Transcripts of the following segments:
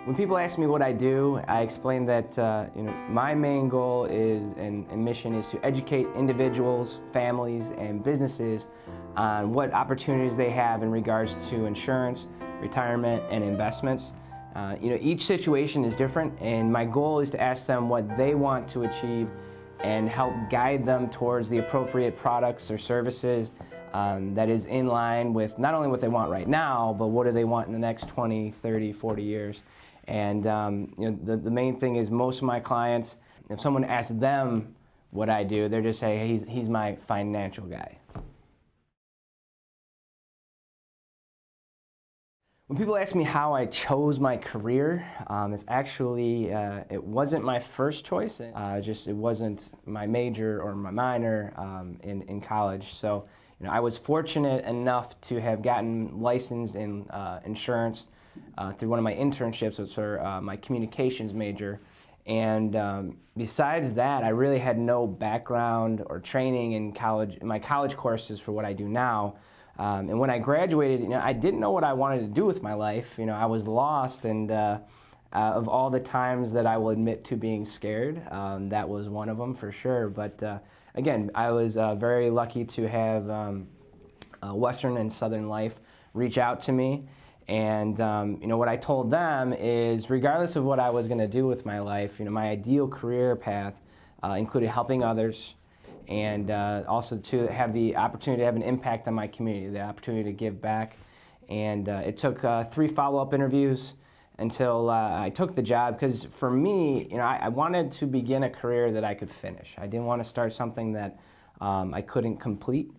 When people ask me what I do, I explain that my main goal is and mission is to educate individuals, families, and businesses on what opportunities they have in regards to insurance, retirement, and investments. Each situation is different, and my goal is to ask them what they want to achieve and help guide them towards the appropriate products or services that is in line with not only what they want right now, but what do they want in the next 20, 30, 40 years. And the main thing is most of my clients, if someone asks them what I do, they're just saying, hey, he's my financial guy. When people ask me how I chose my career, it's actually, it wasn't my first choice. It wasn't my major or my minor in college. So, I was fortunate enough to have gotten licensed in insurance through one of my internships, which was my communications major. And besides that, I really had no background or training in my college courses for what I do now. And when I graduated, I didn't know what I wanted to do with my life. I was lost, and of all the times that I will admit to being scared, that was one of them for sure. But again, I was very lucky to have Western and Southern Life reach out to me. And what I told them is, regardless of what I was going to do with my life, my ideal career path included helping others, and also to have the opportunity to have an impact on my community, the opportunity to give back. And it took 3 follow-up interviews until I took the job, because for me, I wanted to begin a career that I could finish. I didn't want to start something that I couldn't complete.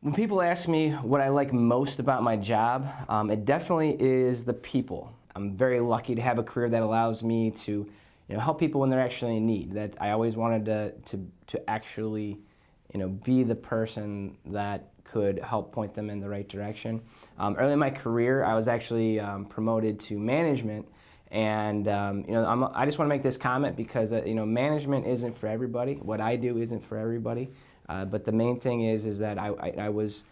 When people ask me what I like most about my job, it definitely is the people. I'm very lucky to have a career that allows me to help people when they're actually in need. That I always wanted to actually be the person that could help point them in the right direction. Early in my career, I was actually promoted to management, and I just want to make this comment because management isn't for everybody. What I do isn't for everybody. But the main thing is that I was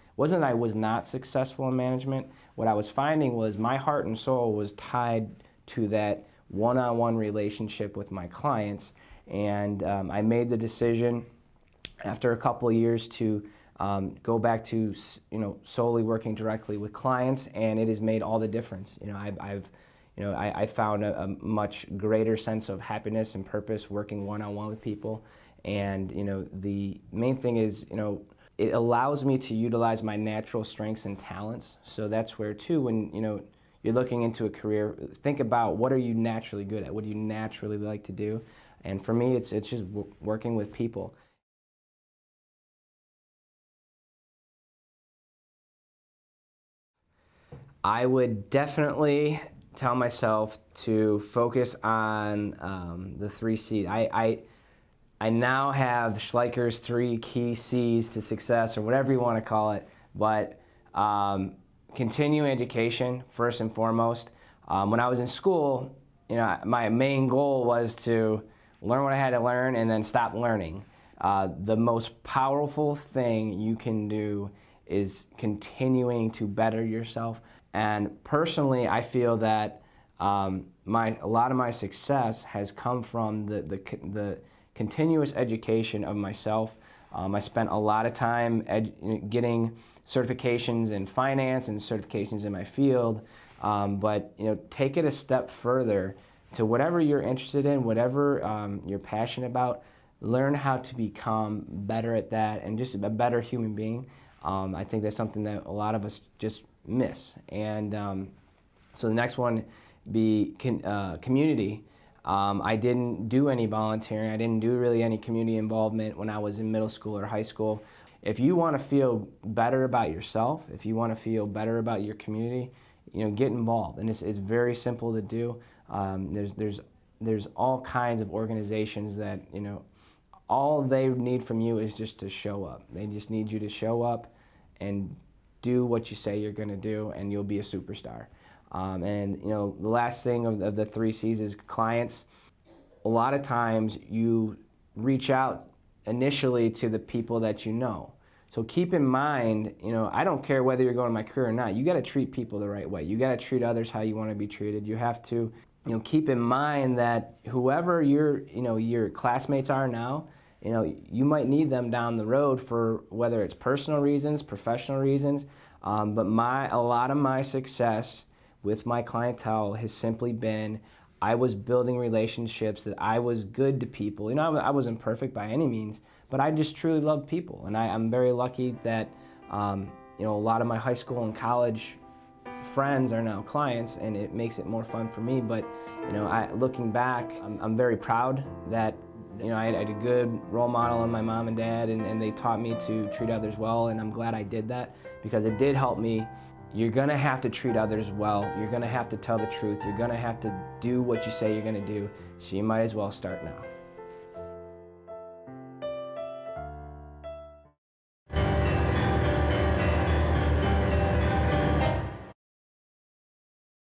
not successful in management. What I was finding was my heart and soul was tied to that one-on-one relationship with my clients, and I made the decision after a couple of years to go back to solely working directly with clients, and it has made all the difference. I found a much greater sense of happiness and purpose working one-on-one with people. And the main thing is, it allows me to utilize my natural strengths and talents. So that's where too, when you're looking into a career, think about what are you naturally good at, what do you naturally like to do. And for me, it's just working with people. I would definitely tell myself to focus on the 3 C's. I now have Schleicher's 3 key C's to success, or whatever you want to call it, but continuing education first and foremost. When I was in school, my main goal was to learn what I had to learn and then stop learning. The most powerful thing you can do is continuing to better yourself. And personally, I feel that a lot of my success has come from the continuous education of myself. I spent a lot of time getting certifications in finance and certifications in my field, but take it a step further to whatever you're interested in, whatever you're passionate about. Learn how to become better at that and just a better human being. I think that's something that a lot of us just miss. And so the next one be community. I didn't do any volunteering. I didn't do really any community involvement when I was in middle school or high school. If you want to feel better about yourself, if you want to feel better about your community, get involved. And it's very simple to do. There's all kinds of organizations that all they need from you is just to show up. They just need you to show up and do what you say you're going to do, and you'll be a superstar. And the last thing of the 3 C's is clients. A lot of times you reach out initially to the people that you know. So keep in mind, I don't care whether you're going to my career or not, you got to treat people the right way. You got to treat others how you want to be treated. You have to, keep in mind that whoever your classmates are now, you might need them down the road for whether it's personal reasons, professional reasons. But a lot of my success with my clientele has simply been I was building relationships, that I was good to people. I wasn't perfect by any means, but I just truly love people. And I'm very lucky that, a lot of my high school and college friends are now clients, and it makes it more fun for me. But, looking back, I'm very proud that, I had a good role model in my mom and dad, and they taught me to treat others well, and I'm glad I did that because it did help me. You're going to have to treat others well. You're going to have to tell the truth. You're going to have to do what you say you're going to do. So you might as well start now.